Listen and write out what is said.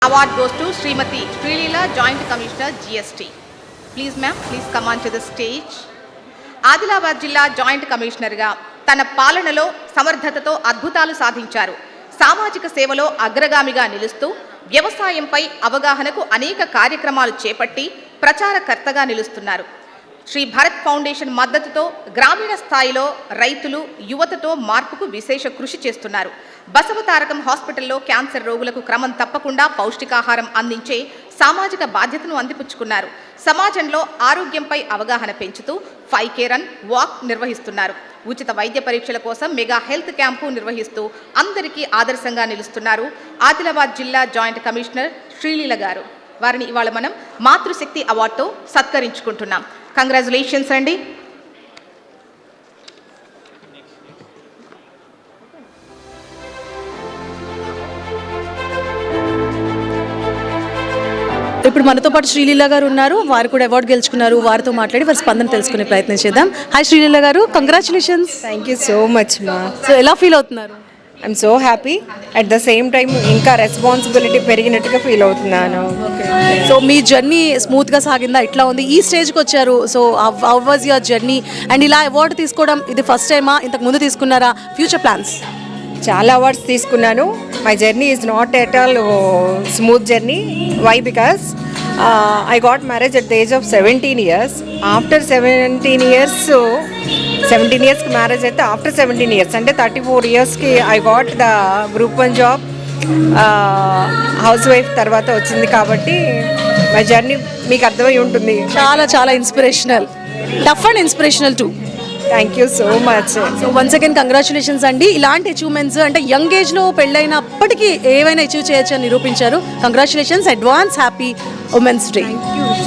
Award goes to Srimati Srilila, Joint Commissioner, GST. Please ma'am, please come on to the stage. Adilabad జిల్లా joint కమిషనర్గా తన పాలనలో సమర్థతతో అద్భుతాలు సాధించారు. సామాజిక సేవలో అగ్రగామిగా నిలుస్తూ వ్యవసాయంపై అవగాహనకు అనేక కార్యక్రమాలు చేపట్టి ప్రచారకర్తగా నిలుస్తున్నారు. శ్రీ భరత్ ఫౌండేషన్ మద్దతుతో గ్రామీణ స్థాయిలో రైతులు యువతతో మార్పుకు విశేష కృషి చేస్తున్నారు. బసవతారకం హాస్పిటల్లో క్యాన్సర్ రోగులకు క్రమం తప్పకుండా పౌష్టికాహారం అందించే సామాజిక బాధ్యతను అందిపుచ్చుకున్నారు. సమాజంలో ఆరోగ్యంపై అవగాహన పెంచుతూ 5K రన్ వాక్ నిర్వహిస్తున్నారు. ఉచిత వైద్య పరీక్షల కోసం మెగా హెల్త్ క్యాంపు నిర్వహిస్తూ అందరికీ ఆదర్శంగా నిలుస్తున్నారు ఆదిలాబాద్ జిల్లా జాయింట్ కమిషనర్ శ్రీలీల గారు. వారిని ఇవాళ మనం మాతృశక్తి అవార్డుతో సత్కరించుకుంటున్నాం. కంగ్రాచులేషన్స్ అండి. ఇప్పుడు మనతో పాటు శ్రీలీల గారు ఉన్నారు. వారు కూడా అవార్డు గెలుచుకున్నారు. వారితో మాట్లాడి వారి స్పందన తెలుసుకునే ప్రయత్నం చేద్దాం. Hi Sreeleela garu, congratulations. Thank you so much మా. సో ఎలా ఫీల్ అవుతున్నారు? I'm so happy. At the same time ఇంకా రెస్పాన్సిబిలిటీ పెరిగినట్టుగా ఫీల్ అవుతున్నాను. సో మీ జర్నీ స్మూత్గా సాగిందా? ఎట్లా ఉంది? ఈ స్టేజ్కి వచ్చారు. So how was your journey? And ఇలా అవార్డు తీసుకోవడం ఇది ఫస్ట్ టైమా? ఇంతకు ముందు తీసుకున్నారా? Future plans? చాలా అవార్డ్స్ తీసుకున్నాను. My journey is not at all smooth journey. Why? Because I got marriage at the age of 17 years. After 17 yearsకి మ్యారేజ్ అయితే ఆఫ్టర్ 17 years అంటే 34 yearsకి I got the group 1 job. Housewife తర్వాత వచ్చింది కాబట్టి my journey మీకు అర్థమై ఉంటుంది. చాలా చాలా inspirational, tough and inspirational two. Thank you so much. So once again congratulations అండి. ఇలాంటి అచీవ్మెంట్స్ అంటే యంగ్ ఏజ్లో పెళ్ళైనప్పటికీ ఏవైనా అచీవ్ చేయొచ్చు అని నిరూపించారు. Congratulations, advance happy women's day.